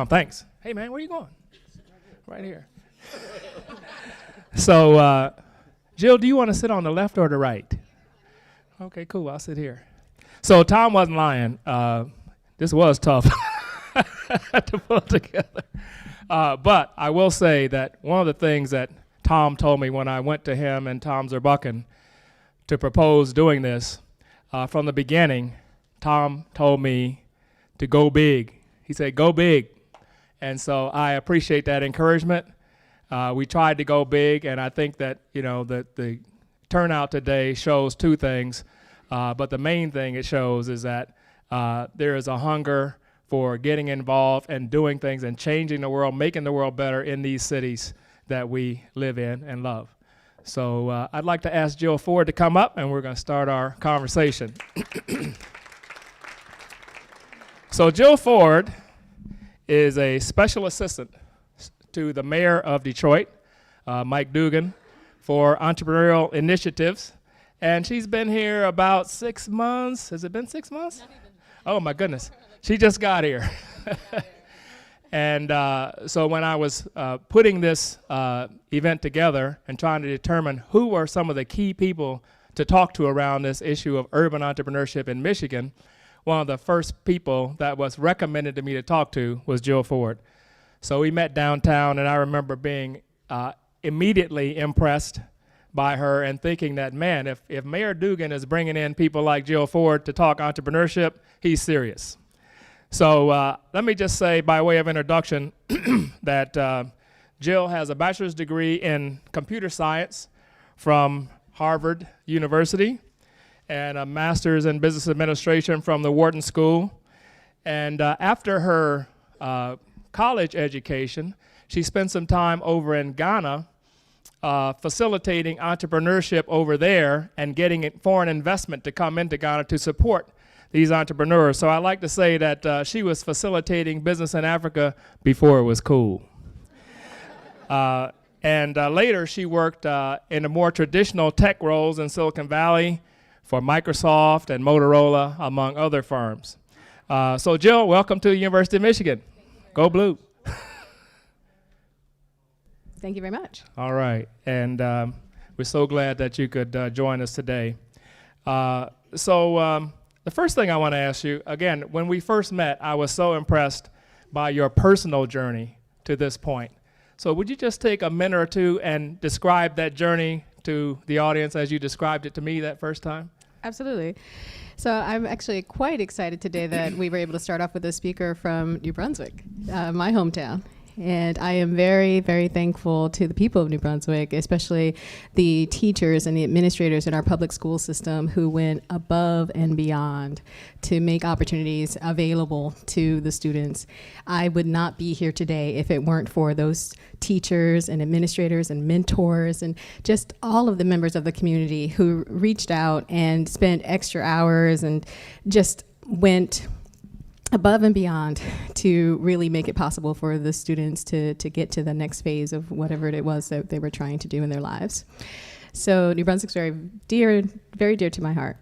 Thanks. Hey, man, where you going? Right here. So, Jill, do you want to sit on the left or the right? Okay, cool. I'll sit here. So Tom wasn't lying. This was tough to pull together. But I will say that one of the things that Tom told me when I went to him and Tom Zerbucken to propose doing this, from the beginning, Tom told me to go big. He said, go big. And so I appreciate that encouragement. We tried to go big, and I think that, the turnout today shows two things. But the main thing it shows is that there is a hunger for getting involved and doing things and changing the world, making the world better in these cities that we live in and love. So I'd like to ask Jill Ford to come up, and we're going to start our conversation. So Jill Ford is a special assistant to the mayor of Detroit, Mike Dugan, for entrepreneurial initiatives. And she's been here about 6 months. Has it been 6 months? Oh, my goodness. She just got here. And so when I was putting this event together and trying to determine who were some of the key people to talk to around this issue of urban entrepreneurship in Michigan, one of the first people that was recommended to me to talk to was Jill Ford. So we met downtown, and I remember being immediately impressed by her and thinking that, man, if Mayor Dugan is bringing in people like Jill Ford to talk entrepreneurship, he's serious. So let me just say by way of introduction that Jill has a bachelor's degree in computer science from Harvard University and a master's in business administration from the Wharton School. And after her college education, she spent some time over in Ghana facilitating entrepreneurship over there and getting foreign investment to come into Ghana to support these entrepreneurs. So I like to say that she was facilitating business in Africa before it was cool. And later she worked in the more traditional tech roles in Silicon Valley for Microsoft and Motorola, among other firms. So Jill, welcome to the University of Michigan. Go Blue. Thank you very much. All right, and we're so glad that you could join us today. So the first thing I want to ask you, again, when we first met, I was so impressed by your personal journey to this point. So would you just take a minute or two and describe that journey to the audience as you described it to me that first time? Absolutely. So I'm actually quite excited today that we were able to start off with a speaker from New Brunswick, my hometown. And I am very, very thankful to the people of New Brunswick, especially the teachers and the administrators in our public school system who went above and beyond to make opportunities available to the students. I would not be here today if it weren't for those teachers and administrators and mentors and just all of the members of the community who reached out and spent extra hours and just went above and beyond to really make it possible for the students to get to the next phase of whatever it was that they were trying to do in their lives. So New Brunswick's very dear to my heart.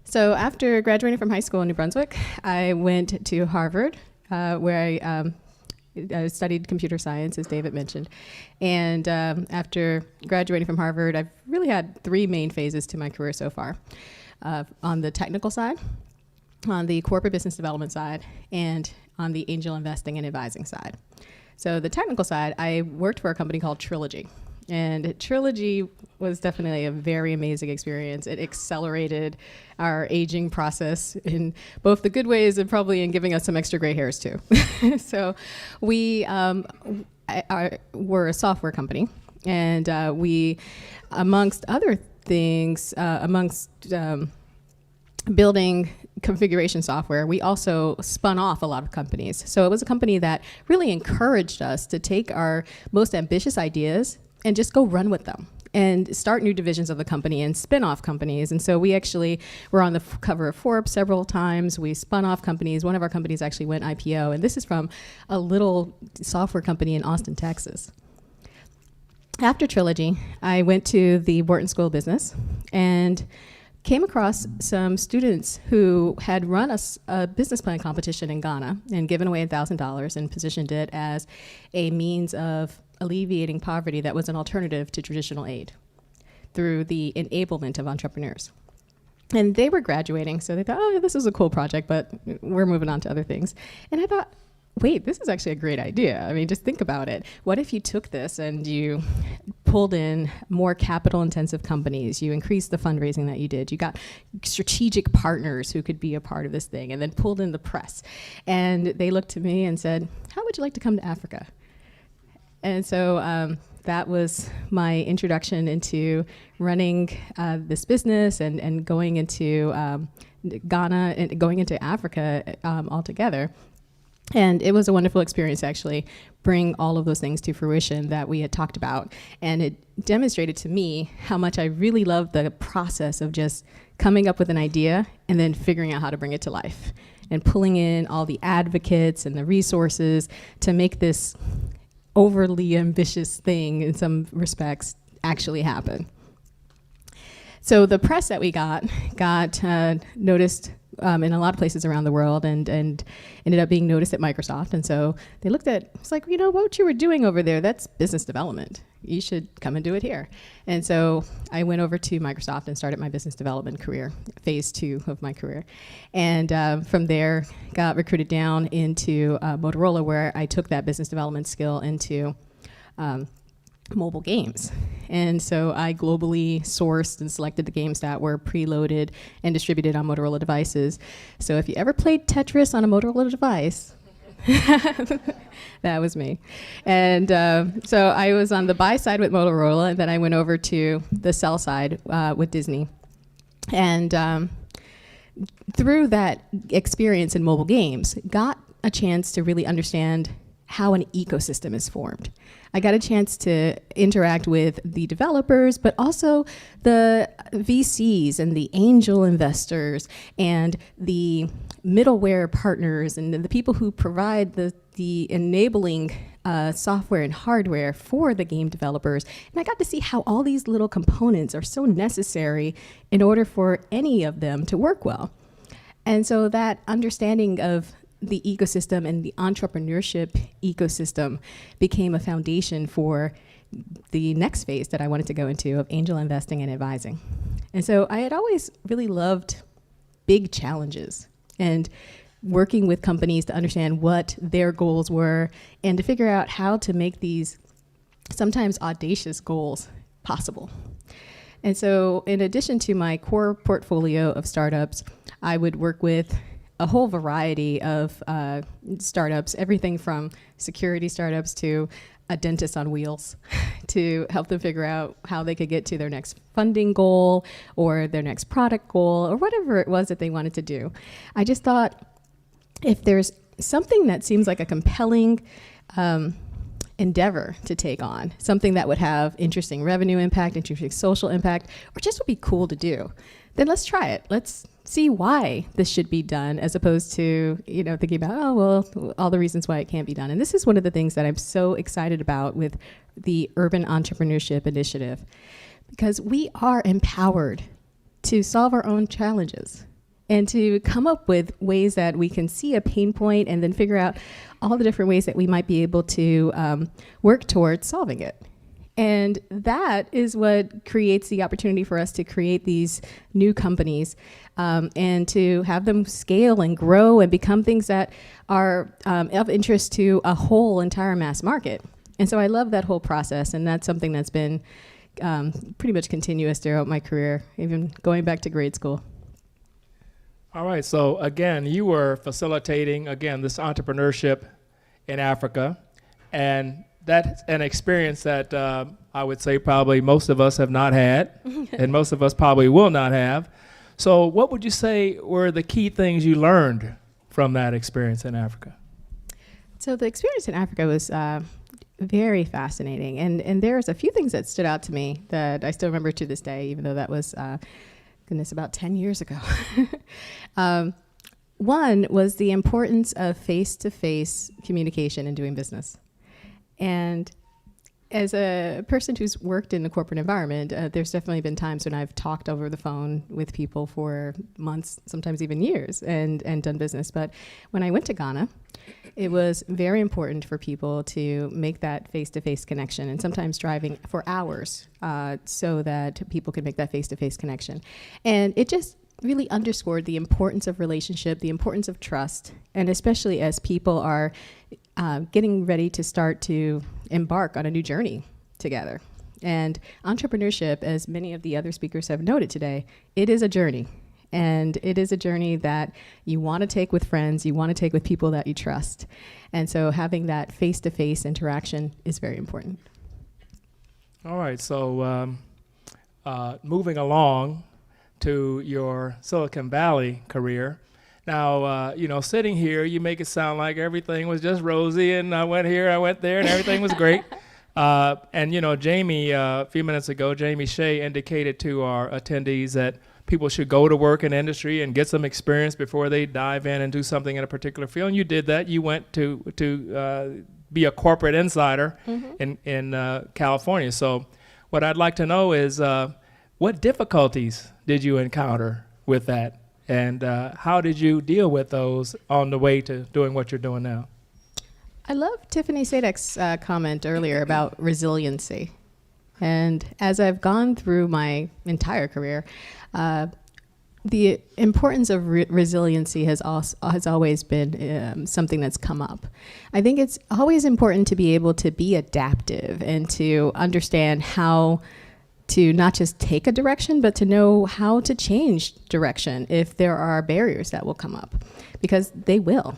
So after graduating from high school in New Brunswick, I went to Harvard, where I studied computer science, as David mentioned. And after graduating from Harvard, I've really had three main phases to my career so far. On the technical side, on the corporate business development side, and on the angel investing and advising side. So the technical side, I worked for a company called Trilogy. And Trilogy was definitely a very amazing experience. It accelerated our aging process in both the good ways and probably in giving us some extra gray hairs too. So we were a software company, and we, amongst other things, building configuration software, we also spun off a lot of companies. So it was a company that really encouraged us to take our most ambitious ideas and just go run with them and start new divisions of the company and spin off companies. And so we actually were on the cover of Forbes several times. We spun off companies. One of our companies actually went IPO, and this is from a little software company in Austin, Texas. After Trilogy, I went to the Wharton School of Business and came across some students who had run a business plan competition in Ghana and given away $1,000 and positioned it as a means of alleviating poverty that was an alternative to traditional aid through the enablement of entrepreneurs. And they were graduating, so they thought, oh, this is a cool project, but we're moving on to other things. And I thought, wait, this is actually a great idea. I mean, just think about it. What if you took this and you pulled in more capital-intensive companies, you increased the fundraising that you did, you got strategic partners who could be a part of this thing, and then pulled in the press. And they looked to me and said, how would you like to come to Africa? And so that was my introduction into running this business and going into Ghana and going into Africa altogether. And it was a wonderful experience to actually bring all of those things to fruition that we had talked about. And it demonstrated to me how much I really love the process of just coming up with an idea and then figuring out how to bring it to life and pulling in all the advocates and the resources to make this overly ambitious thing in some respects actually happen. So the press that we got noticed in a lot of places around the world and ended up being noticed at Microsoft. And so they looked at, it's like, what you were doing over there, that's business development. You should come and do it here. And so I went over to Microsoft and started my business development career, phase 2 of my career. And from there, got recruited down into Motorola, where I took that business development skill into mobile games. And so I globally sourced and selected the games that were preloaded and distributed on Motorola devices. So if you ever played Tetris on a Motorola device, that was me. And so I was on the buy side with Motorola, and then I went over to the sell side with Disney. And through that experience in mobile games, got a chance to really understand how an ecosystem is formed. I got a chance to interact with the developers, but also the VCs and the angel investors and the middleware partners and the people who provide the enabling software and hardware for the game developers. And I got to see how all these little components are so necessary in order for any of them to work well. And so that understanding of the ecosystem and the entrepreneurship ecosystem became a foundation for the next phase that I wanted to go into of angel investing and advising. And so I had always really loved big challenges and working with companies to understand what their goals were and to figure out how to make these sometimes audacious goals possible. And so in addition to my core portfolio of startups, I would work with a whole variety of startups, everything from security startups to a dentist on wheels to help them figure out how they could get to their next funding goal or their next product goal or whatever it was that they wanted to do. I just thought if there's something that seems like a compelling endeavor to take on, something that would have interesting revenue impact, interesting social impact, or just would be cool to do, then let's try it. Let's see why this should be done, as opposed to thinking about, oh, well, all the reasons why it can't be done. And this is one of the things that I'm so excited about with the Urban Entrepreneurship Initiative, because we are empowered to solve our own challenges and to come up with ways that we can see a pain point and then figure out all the different ways that we might be able to work towards solving it. And that is what creates the opportunity for us to create these new companies and to have them scale and grow and become things that are of interest to a whole entire mass market. And so I love that whole process, and that's something that's been pretty much continuous throughout my career, even going back to grade school. All right, so again, you were facilitating, again, this entrepreneurship in Africa, and that's an experience that I would say probably most of us have not had, and most of us probably will not have. So what would you say were the key things you learned from that experience in Africa? So the experience in Africa was very fascinating, and there's a few things that stood out to me that I still remember to this day, even though that was, about 10 years ago. One was the importance of face-to-face communication in doing business. And As a person who's worked in the corporate environment, there's definitely been times when I've talked over the phone with people for months, sometimes even years, and done business. But when I went to Ghana, it was very important for people to make that face-to-face connection, and sometimes driving for hours so that people could make that face-to-face connection. And it just really underscored the importance of relationship, the importance of trust, and especially as people are getting ready to start to embark on a new journey together. And entrepreneurship, as many of the other speakers have noted today, it is a journey. And it is a journey that you want to take with friends, you want to take with people that you trust. And so having that face-to-face interaction is very important. All right, so moving along to your Silicon Valley career. Now, sitting here, you make it sound like everything was just rosy, and I went here, I went there, and everything was great. And Jamie, a few minutes ago, Jamie Shea indicated to our attendees that people should go to work in industry and get some experience before they dive in and do something in a particular field. And you did that. You went to be a corporate insider in California. So what I'd like to know is what difficulties did you encounter with that? And how did you deal with those on the way to doing what you're doing now? I love Tiffany Sadek's comment earlier about resiliency. And as I've gone through my entire career, the importance of resiliency has always been something that's come up. I think it's always important to be able to be adaptive and to understand how to not just take a direction, but to know how to change direction if there are barriers that will come up, because they will.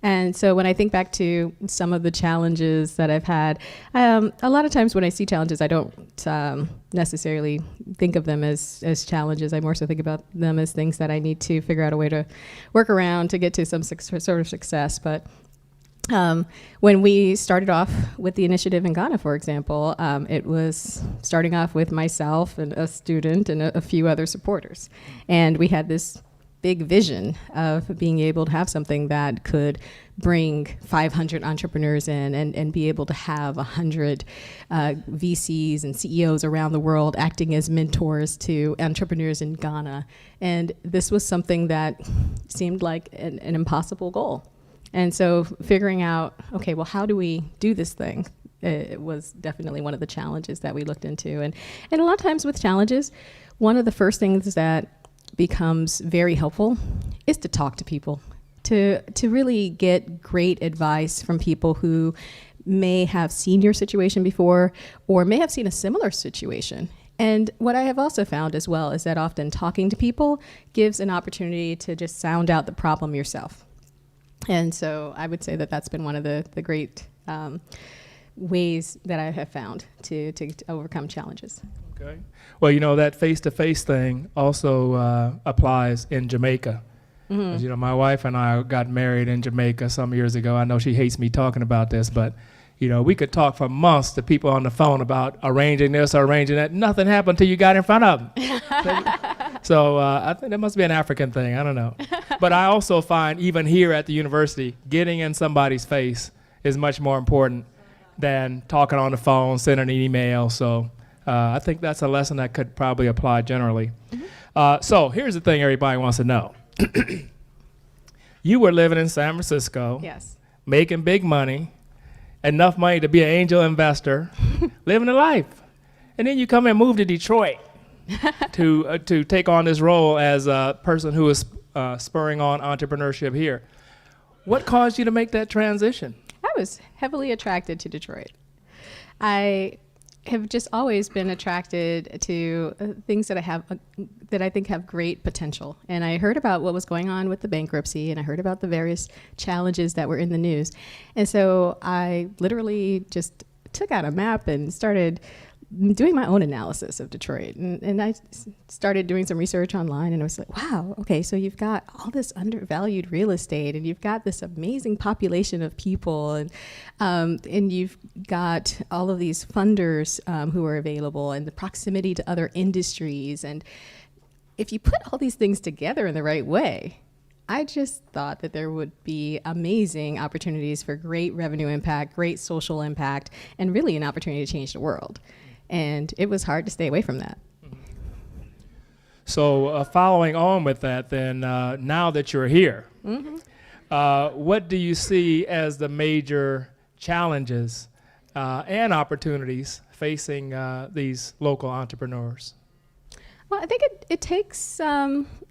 And so when I think back to some of the challenges that I've had, a lot of times when I see challenges, I don't necessarily think of them as challenges. I more so think about them as things that I need to figure out a way to work around to get to some sort of success. But when we started off with the initiative in Ghana, for example, it was starting off with myself and a student and a few other supporters. And we had this big vision of being able to have something that could bring 500 entrepreneurs in and be able to have 100 VCs and CEOs around the world acting as mentors to entrepreneurs in Ghana. And this was something that seemed like an impossible goal. And so figuring out, okay, well, how do we do this thing? It was definitely one of the challenges that we looked into. And a lot of times with challenges, one of the first things that becomes very helpful is to talk to people, to really get great advice from people who may have seen your situation before or may have seen a similar situation. And what I have also found as well is that often talking to people gives an opportunity to just sound out the problem yourself. And so I would say that that's been one of the great ways that I have found to overcome challenges. Okay. Well, that face-to-face thing also applies in Jamaica. Mm-hmm. As my wife and I got married in Jamaica some years ago. I know she hates me talking about this, but we could talk for months to people on the phone about arranging this or arranging that. Nothing happened until you got in front of them. So I think that must be an African thing. I don't know. But I also find even here at the university, getting in somebody's face is much more important than talking on the phone, sending an email. So I think that's a lesson that could probably apply generally. Mm-hmm. So here's the thing everybody wants to know. You were living in San Francisco, yes, making big money, enough money to be an angel investor, living a life. And then you come and move to Detroit to take on this role as a person who is spurring on entrepreneurship here. What caused you to make that transition? I was heavily attracted to Detroit. I have just always been attracted to things that I think have great potential. And I heard about what was going on with the bankruptcy, and I heard about the various challenges that were in the news. And so I literally just took out a map and started doing my own analysis of Detroit. And I started doing some research online, and I was like, wow, okay, so you've got all this undervalued real estate, and you've got this amazing population of people, and you've got all of these funders who are available, and the proximity to other industries. And if you put all these things together in the right way, I just thought that there would be amazing opportunities for great revenue impact, great social impact, and really an opportunity to change the world. And it was hard to stay away from that. So following on with that, then now that you're here, what do you see as the major challenges and opportunities facing these local entrepreneurs? Well, I think it takes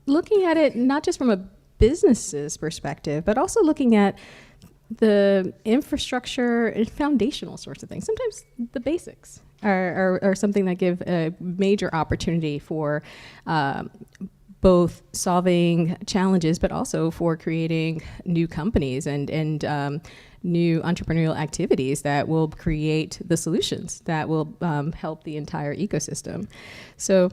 looking at it not just from a business's perspective, but also looking at the infrastructure and foundational sorts of things. Sometimes the basics are something that give a major opportunity for both solving challenges, but also for creating new companies and new entrepreneurial activities that will create the solutions that will help the entire ecosystem. So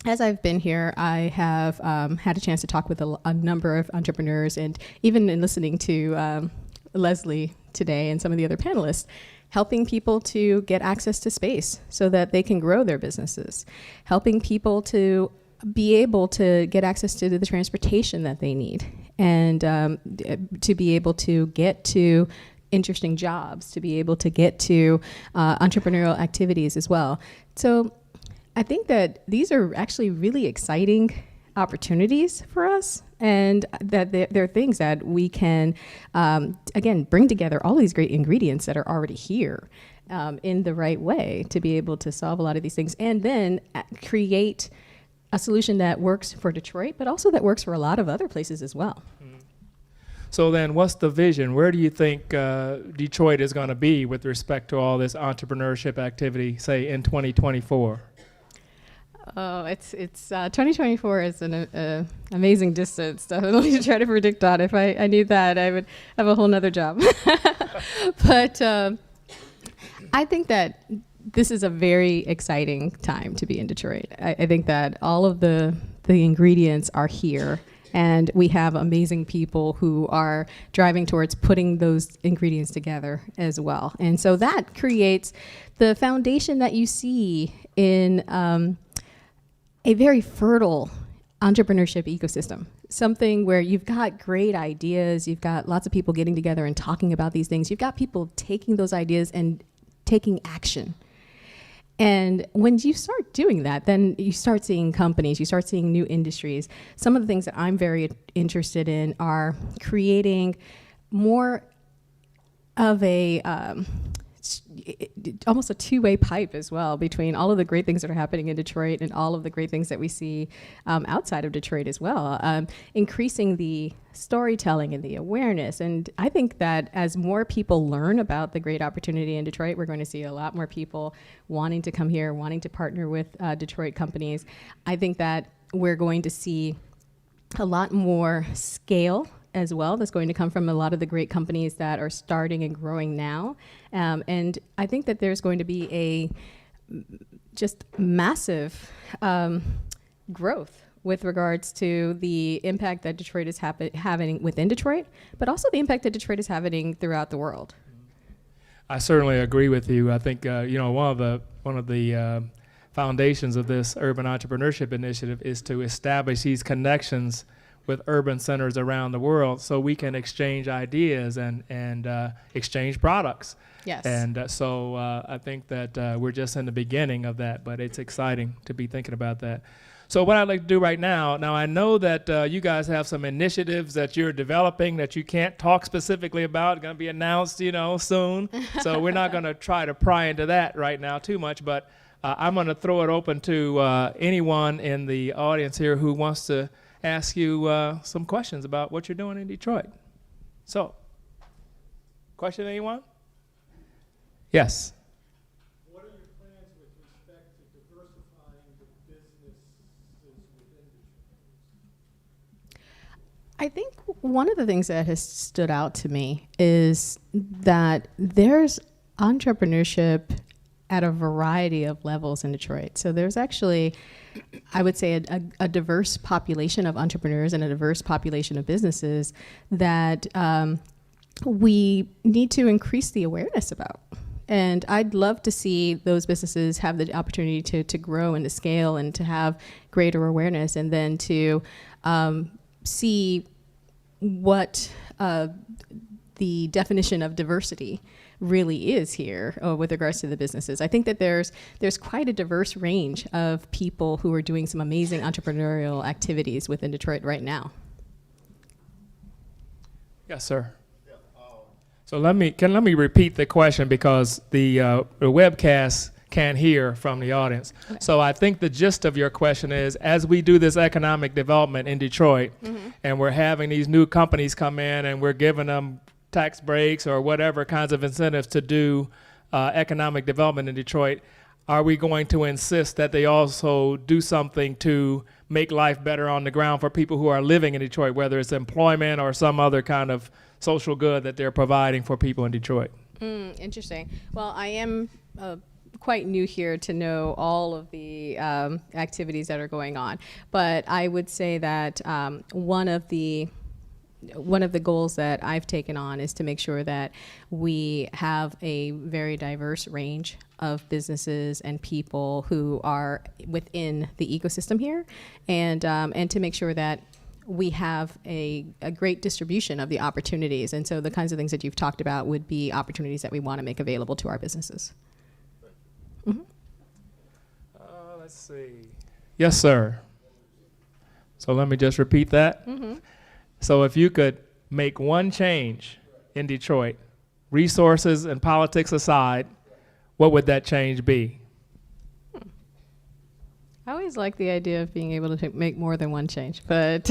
as I've been here, I have had a chance to talk with a number of entrepreneurs, and even in listening to Leslie today and some of the other panelists, helping people to get access to space so that they can grow their businesses, helping people to be able to get access to the transportation that they need, and to be able to get to interesting jobs, to be able to get to entrepreneurial activities as well. So I think that these are actually really exciting opportunities for us, and that they're things that we can, again, bring together all these great ingredients that are already here in the right way to be able to solve a lot of these things, and then create a solution that works for Detroit, but also that works for a lot of other places as well. So then what's the vision? Where do you think Detroit is going to be with respect to all this entrepreneurship activity, say, in 2024? Oh, it's 2024 is an amazing distance, definitely, to try to predict on. If I knew that, I would have a whole nother job. But I think that this is a very exciting time to be in Detroit. I think that all of the ingredients are here, and we have amazing people who are driving towards putting those ingredients together as well. And so that creates the foundation that you see in a very fertile entrepreneurship ecosystem, something where you've got great ideas, you've got lots of people getting together and talking about these things, you've got people taking those ideas and taking action. And when you start doing that, then you start seeing companies, you start seeing new industries. Some of the things that I'm very interested in are creating more of a almost a two-way pipe as well between all of the great things that are happening in Detroit and all of the great things that we see outside of Detroit as well, increasing the storytelling and the awareness. And I think that as more people learn about the great opportunity in Detroit, we're going to see a lot more people wanting to come here, wanting to partner with Detroit companies. I think that we're going to see a lot more scale as well that's going to come from a lot of the great companies that are starting and growing now. And I think that there's going to be a just massive growth with regards to the impact that Detroit is having within Detroit, but also the impact that Detroit is having throughout the world. I certainly agree with you. I think one of the foundations of this urban entrepreneurship initiative is to establish these connections with urban centers around the world so we can exchange ideas and exchange products. Yes. And so I think that we're just in the beginning of that, but it's exciting to be thinking about that. So what I'd like to do right now I know that you guys have some initiatives that you're developing that you can't talk specifically about, going to be announced, soon. So we're not going to try to pry into that right now too much, but I'm going to throw it open to anyone in the audience here who wants to ask you some questions about what you're doing in Detroit. So, question, anyone? Yes. What are your plans with respect to diversifying the businesses within Detroit? I think one of the things that has stood out to me is that there's entrepreneurship at a variety of levels in Detroit. So there's actually, I would say, a diverse population of entrepreneurs and a diverse population of businesses that we need to increase the awareness about. And I'd love to see those businesses have the opportunity to grow and to scale and to have greater awareness, and then to see what the definition of diversity really is here with regards to the businesses. I think that there's quite a diverse range of people who are doing some amazing entrepreneurial activities within Detroit right now. Yes, sir. So let me repeat the question because the webcast can't hear from the audience. Okay. So I think the gist of your question is, as we do this economic development in Detroit, and we're having these new companies come in and we're giving them tax breaks or whatever kinds of incentives to do economic development in Detroit, are we going to insist that they also do something to make life better on the ground for people who are living in Detroit, whether it's employment or some other kind of social good that they're providing for people in Detroit? Interesting. Well, I am quite new here to know all of the activities that are going on, but I would say that one of the goals that I've taken on is to make sure that we have a very diverse range of businesses and people who are within the ecosystem here, and to make sure that we have a great distribution of the opportunities. And so the kinds of things that you've talked about would be opportunities that we want to make available to our businesses. Let's see. Yes, sir. So let me just repeat that. So if you could make one change in Detroit, resources and politics aside, what would that change be? I always like the idea of being able to make more than one change, but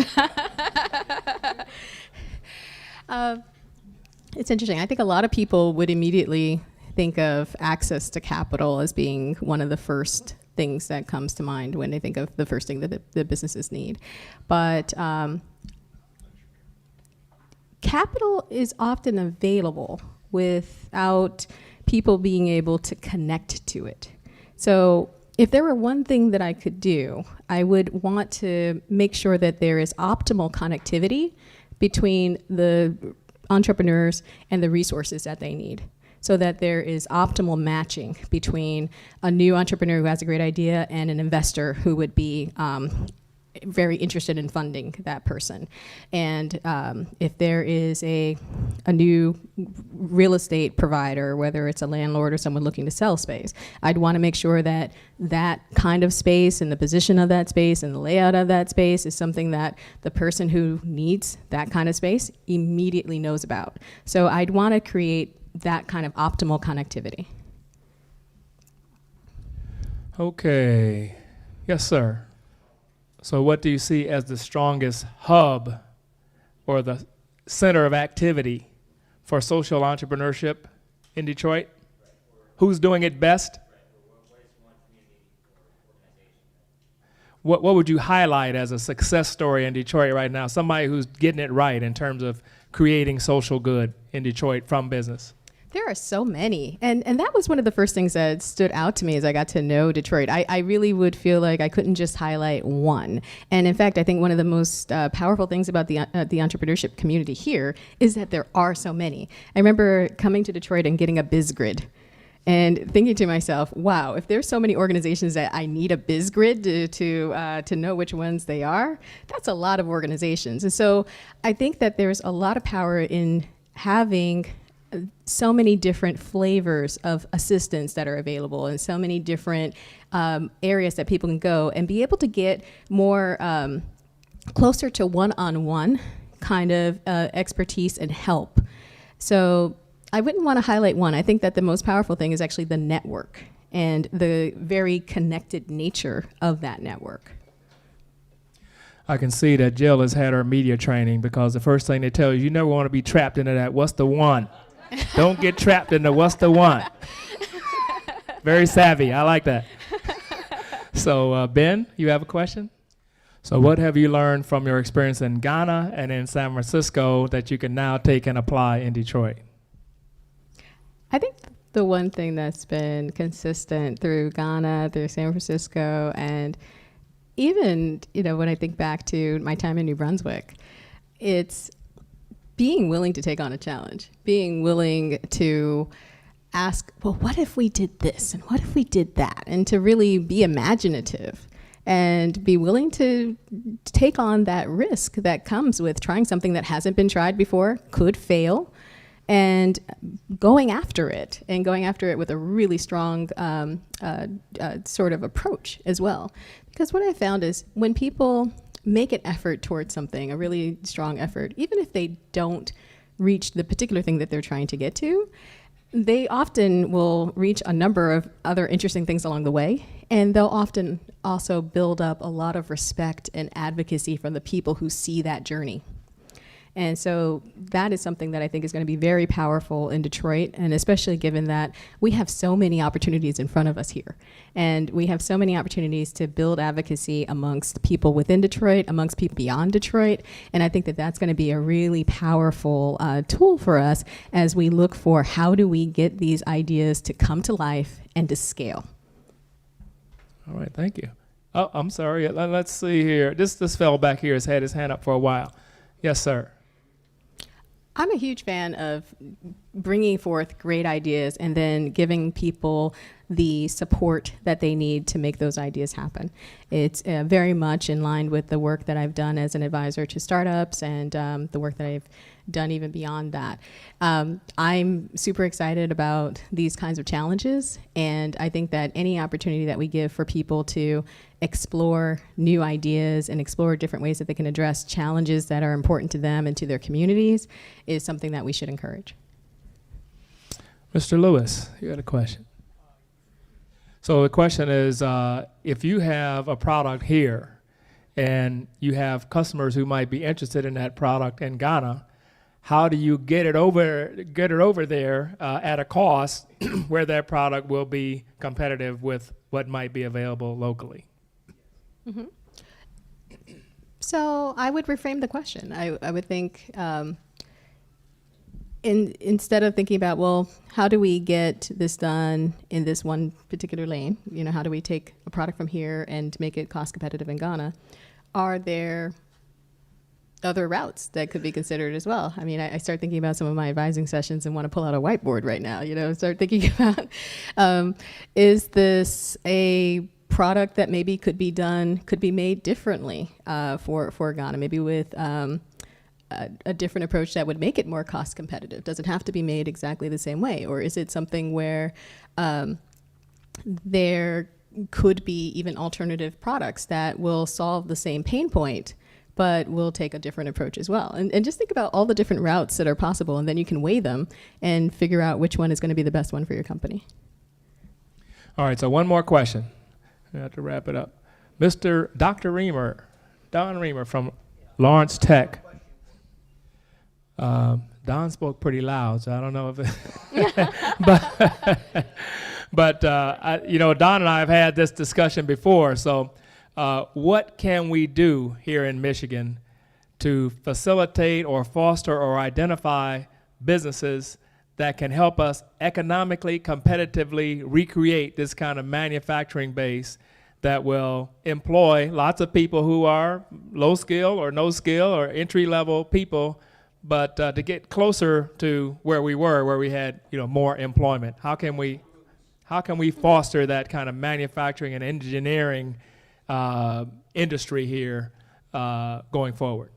it's interesting. I think a lot of people would immediately think of access to capital as being one of the first things that comes to mind when they think of the first thing that the businesses need. But capital is often available without people being able to connect to it. So if there were one thing that I could do, I would want to make sure that there is optimal connectivity between the entrepreneurs and the resources that they need, so that there is optimal matching between a new entrepreneur who has a great idea and an investor who would be very interested in funding that person. And if there is a new real estate provider, whether it's a landlord or someone looking to sell space, I'd want to make sure that that kind of space and the position of that space and the layout of that space is something that the person who needs that kind of space immediately knows about. So I'd want to create that kind of optimal connectivity. Okay. Yes, sir. So what do you see as the strongest hub or the center of activity for social entrepreneurship in Detroit? Who's doing it best? What would you highlight as a success story in Detroit right now? Somebody who's getting it right in terms of creating social good in Detroit from business. There are so many. And that was one of the first things that stood out to me as I got to know Detroit. I really would feel like I couldn't just highlight one. And in fact, I think one of the most powerful things about the entrepreneurship community here is that there are so many. I remember coming to Detroit and getting a biz grid and thinking to myself, wow, if there's so many organizations that I need a biz grid to know which ones they are, that's a lot of organizations. And so I think that there's a lot of power in having so many different flavors of assistance that are available and so many different areas that people can go and be able to get more closer to one-on-one kind of expertise and help. So I wouldn't want to highlight one. I think that the most powerful thing is actually the network and the very connected nature of that network. I can see that Jill has had her media training, because the first thing they tell you never want to be trapped into that, what's the one? Don't get trapped into what's the one. Very savvy. I like that. So, Ben, you have a question? So what have you learned from your experience in Ghana and in San Francisco that you can now take and apply in Detroit? I think the one thing that's been consistent through Ghana, through San Francisco, and even, when I think back to my time in New Brunswick, it's being willing to take on a challenge, being willing to ask, well, what if we did this and what if we did that? And to really be imaginative and be willing to take on that risk that comes with trying something that hasn't been tried before, could fail, and going after it with a really strong sort of approach as well. Because what I found is when people make an effort towards something, a really strong effort, even if they don't reach the particular thing that they're trying to get to, they often will reach a number of other interesting things along the way, and they'll often also build up a lot of respect and advocacy from the people who see that journey. And so that is something that I think is going to be very powerful in Detroit, and especially given that we have so many opportunities in front of us here. And we have so many opportunities to build advocacy amongst people within Detroit, amongst people beyond Detroit. And I think that that's going to be a really powerful tool for us as we look for how do we get these ideas to come to life and to scale. All right, thank you. Oh, I'm sorry. Let's see here. This fellow back here has had his hand up for a while. Yes, sir. I'm a huge fan of bringing forth great ideas and then giving people the support that they need to make those ideas happen. It's very much in line with the work that I've done as an advisor to startups and the work that I've done even beyond that. I'm super excited about these kinds of challenges, and I think that any opportunity that we give for people to explore new ideas and explore different ways that they can address challenges that are important to them and to their communities is something that we should encourage. Mr. Lewis, you had a question. So the question is, if you have a product here and you have customers who might be interested in that product in Ghana, how do you get it over there at a cost where that product will be competitive with what might be available locally? Mm-hmm. So I would reframe the question. I would think instead of thinking about, well, how do we get this done in this one particular lane? You know, how do we take a product from here and make it cost competitive in Ghana? Are there other routes that could be considered as well? I mean, I start thinking about some of my advising sessions and want to pull out a whiteboard right now, you know, start thinking about, is this a product that maybe could be made differently for Ghana, maybe with a different approach that would make it more cost competitive? Does it have to be made exactly the same way? Or is it something where there could be even alternative products that will solve the same pain point, but will take a different approach as well? And just think about all the different routes that are possible, and then you can weigh them and figure out which one is going to be the best one for your company. All right, so one more question. I have to wrap it up. Dr. Reamer, Don Reamer from Lawrence Tech. Don spoke pretty loud, so I don't know if it but you know, Don and I have had this discussion before. So what can we do here in Michigan to facilitate or foster or identify businesses that can help us economically, competitively recreate this kind of manufacturing base that will employ lots of people who are low skill or no skill or entry level people, but to get closer to where we were, where we had, you know, more employment? How can we foster that kind of manufacturing and engineering industry here going forward?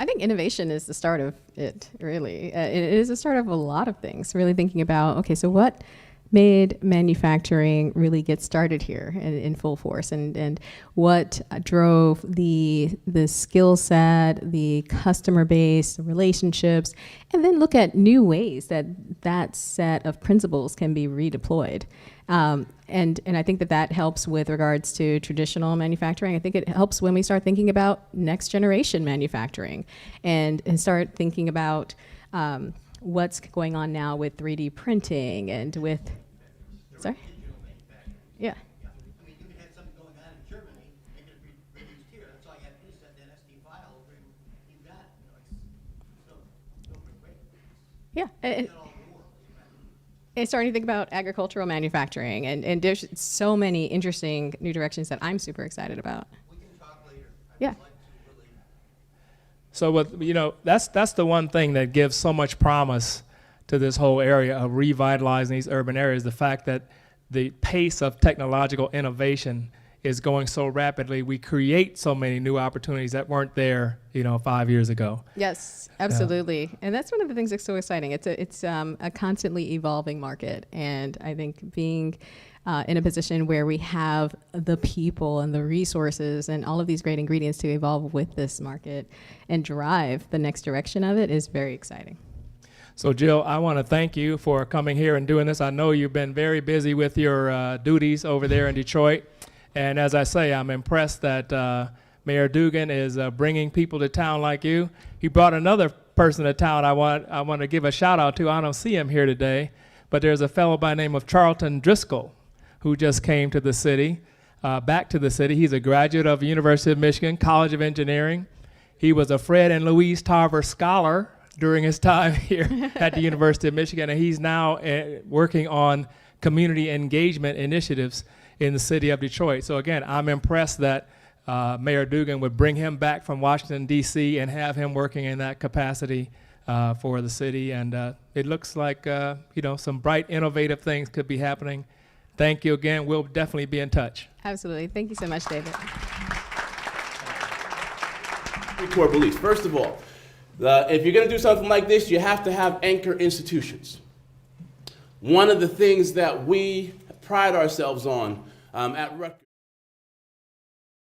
I think innovation is the start of it, really. It is the start of a lot of things, really thinking about, okay, so what made manufacturing really get started here in full force, and what drove the skill set, the customer base, the relationships, and then look at new ways that set of principles can be redeployed. And I think that helps with regards to traditional manufacturing. I think it helps when we start thinking about next generation manufacturing and start thinking about what's going on now with 3D printing and with, sorry? Yeah. I mean, you can have something going on in Germany, and it be produced here. That's all you have to do is set that SD file over, and you've got it. You know, it's so great. Yeah. It's all the world. And starting to think about agricultural manufacturing, and there's so many interesting new directions that I'm super excited about. We can talk later. Yeah. So what, you know, that's the one thing that gives so much promise to this whole area of revitalizing these urban areas, the fact that the pace of technological innovation is going so rapidly, we create so many new opportunities that weren't there, 5 years ago. Yes, absolutely. And that's one of the things that's so exciting. It's a constantly evolving market. And I think being in a position where we have the people and the resources and all of these great ingredients to evolve with this market and drive the next direction of it is very exciting. So Jill, I want to thank you for coming here and doing this. I know you've been very busy with your duties over there in Detroit. And as I say, I'm impressed that Mayor Dugan is bringing people to town like you. He brought another person to town I want to give a shout out to. I don't see him here today, but there's a fellow by the name of Charlton Driscoll who just came to the city, back to the city. He's a graduate of the University of Michigan College of Engineering. He was a Fred and Louise Tarver Scholar during his time here at the University of Michigan, and he's now working on community engagement initiatives in the city of Detroit. So again, I'm impressed that Mayor Dugan would bring him back from Washington, D.C. and have him working in that capacity for the city. And it looks like, some bright, innovative things could be happening. Thank you again. We'll definitely be in touch. Absolutely. Thank you so much, David. Three core beliefs. First of all, if you're going to do something like this, you have to have anchor institutions. One of the things that we pride ourselves on at Rutgers